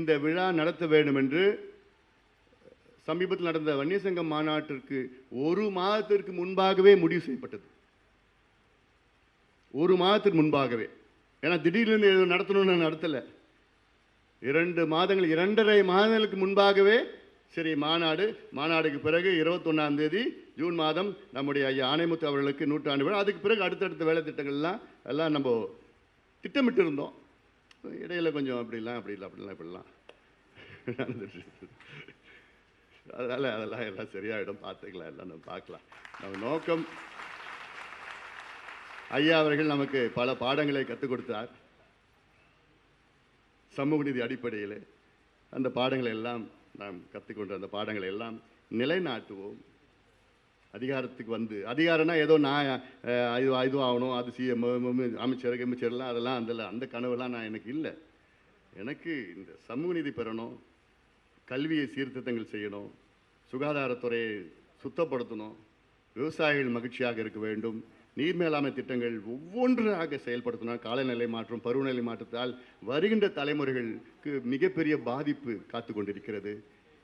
இந்த விழா நடத்த வேண்டும் என்று சமீபத்தில் நடந்த வன்னியர் சங்கம் மாநாட்டிற்கு ஒரு மாதத்திற்கு முன்பாகவே முடிவு செய்யப்பட்டது. ஒரு மாதத்திற்கு முன்பாகவே. ஏன்னா திடீர்னு நடத்தணும்னு நடத்தலை. 2 மாதங்கள் 2.5 மாதங்களுக்கு முன்பாகவே சரி மாநாடுக்கு பிறகு 21ஆம் தேதி ஜூன் மாதம் நம்முடைய ஐயா ஆணைமுத்து அவர்களுக்கு 100ஆண்டு விழா. அதுக்கு பிறகு அடுத்தடுத்த வேலை திட்டங்கள்லாம் நம்ம திட்டமிட்டு இருந்தோம். இடையில கொஞ்சம் இப்படிலாம் அதெல்லாம் எல்லாம் சரியாயிடும், பார்த்துக்கலாம், எல்லாம் நம்ம பார்க்கலாம். நம்ம நோக்கம் ஐயா அவர்கள் நமக்கு பல பாடங்களை கற்றுக் கொடுத்தார் சமூக நீதி அடிப்படையில். அந்த பாடங்களை எல்லாம் நாம் கற்றுக்கொண்ட அந்த பாடங்களை எல்லாம் நிலைநாட்டுவோம். அதிகாரத்துக்கு வந்து அதிகாரம்னா ஏதோ நான் இது ஆகணும், அது சிஎம் அமைச்சர்லாம் அதெல்லாம் அந்த கனவுலாம் எனக்கு இல்லை. எனக்கு இந்த சமூக நீதி பெறணும், கல்வியை சீர்திருத்தங்கள் செய்யணும், சுகாதாரத்துறையை சுத்தப்படுத்தணும், விவசாயிகள் மகிழ்ச்சியாக இருக்க வேண்டும், நீர் மேலாண்மை திட்டங்கள் ஒவ்வொன்றாக செயல்படுத்தணும். காலநிலை மாற்றம், பருவநிலை மாற்றத்தால் வருகின்ற தலைமுறைகளுக்கு மிகப்பெரிய பாதிப்பு காத்து கொண்டிருக்கிறது.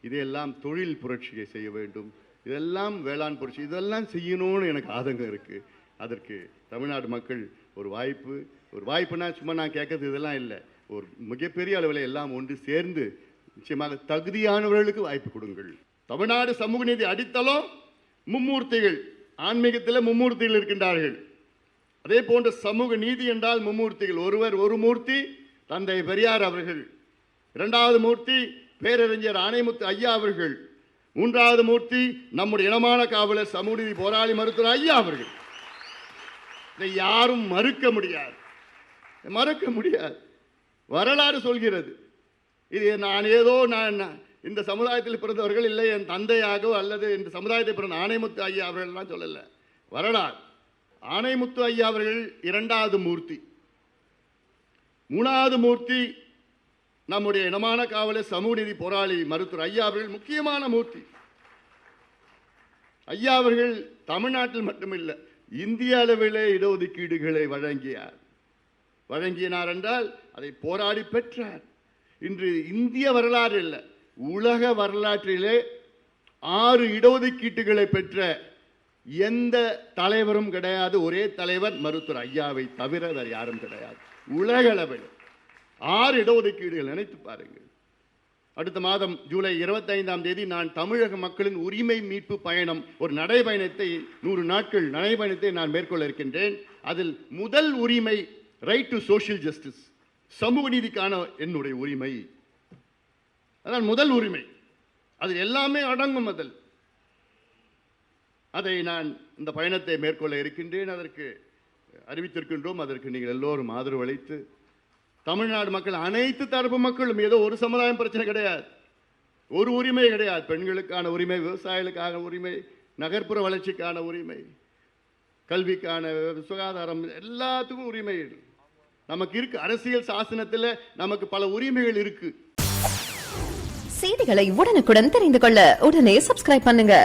இதையெல்லாம் தொழில் புரட்சியை செய்ய வேண்டும், இதெல்லாம் வேளாண் புரட்சி, இதெல்லாம் செய்யணும்னு எனக்கு ஆதங்கம் இருக்குது. அதற்கு தமிழ்நாடு மக்கள் ஒரு வாய்ப்புனா சும்மா நான் கேட்கறது இதெல்லாம் இல்லை, ஒரு மிகப்பெரிய அளவில் எல்லாம் ஒன்று சேர்ந்து நிச்சயமாக தகுதியானவர்களுக்கு வாய்ப்பு கொடுங்கள். தமிழ்நாடு சமூக நீதி அடித்தளம் மும்மூர்த்திகள். ஆன்மீகத்தில் மும்மூர்த்திகள் இருக்கின்றார்கள். அதே போன்ற சமூக நீதி என்றால் மும்மூர்த்திகள். ஒரு மூர்த்தி தந்தை பெரியார் அவர்கள், 2வது மூர்த்தி பேரறிஞர் ஆணைமுத்து ஐயா அவர்கள், 3வது மூர்த்தி நம்முடைய இனமான காவலர் சமூக நீதி போராளி மருத்துவர் ஐயா அவர்கள். இதை யாரும் மறுக்க முடியாது. வரலாறு சொல்கிறது. இது நான் இந்த சமுதாயத்தில் பிறந்தவர்கள் இல்லை, என் தந்தையாகவோ அல்லது இந்த சமுதாயத்தை பிறந்த ஆணைமுத்து ஐயா அவர்கள்லாம் சொல்லலை. வரலாறு. ஆணைமுத்து ஐயா அவர்கள் 2வது மூர்த்தி. 3வது மூர்த்தி நம்முடைய இனமான காவலர் சமூக நீதி போராளி மருத்துவர் ஐயா அவர்கள் முக்கியமான மூர்த்தி. ஐயா அவர்கள் தமிழ்நாட்டில் மட்டுமில்லை, இந்திய அளவிலே இடஒதுக்கீடுகளை வழங்கினார் என்றால் அதை போராடி பெற்றார். இன்று இந்திய வரலாறு இல்லை, உலக வரலாற்றிலே 6 இடஒதுக்கீட்டுகளை பெற்ற எந்த தலைவரும் கிடையாது. ஒரே தலைவர் மருத்துவர் ஐயாவை தவிர வேறு யாரும் கிடையாது. உலக அளவில் 6 இடஒதுக்கீடுகள், நினைத்து பாருங்கள். அடுத்த மாதம் ஜூலை 25ஆம் தேதி நான் தமிழக மக்களின் உரிமை மீட்பு பயணம், ஒரு நடைபயணத்தை 100 நாட்கள் நடைபயணத்தை நான் மேற்கொள்ள இருக்கின்றேன். அதில் முதல் உரிமை ரைட் டு சோஷியல் ஜஸ்டிஸ், சமூக நீதிக்கான என்னுடைய உரிமை. அதான் முதல் உரிமை. அது எல்லாமே அடங்கும். அதை நான் இந்த பயணத்தை மேற்கொள்ள இருக்கின்றேன். அதற்கு அறிவித்திருக்கின்றோம். அதற்கு நீங்கள் எல்லோரும் ஆதரவு அளித்து தமிழ்நாடு மக்கள், அனைத்து தரப்பு மக்களும், ஏதோ ஒரு சமுதாயம் பிரச்சனை கிடையாது, ஒரு உரிமை கிடையாது. பெண்களுக்கான உரிமை, விவசாயிகளுக்கான உரிமை, நகர்ப்புற வளர்ச்சிக்கான உரிமை, கல்விக்கான, சுகாதாரம், எல்லாத்துக்கும் உரிமை நமக்கு இருக்கு. அரசியல் சாசனத்தில் நமக்கு பல உரிமைகள் இருக்கு. செய்திகளை உடனுக்குடன் தெரிந்து கொள்ள உடனே சப்ஸ்கிரைப் பண்ணுங்க.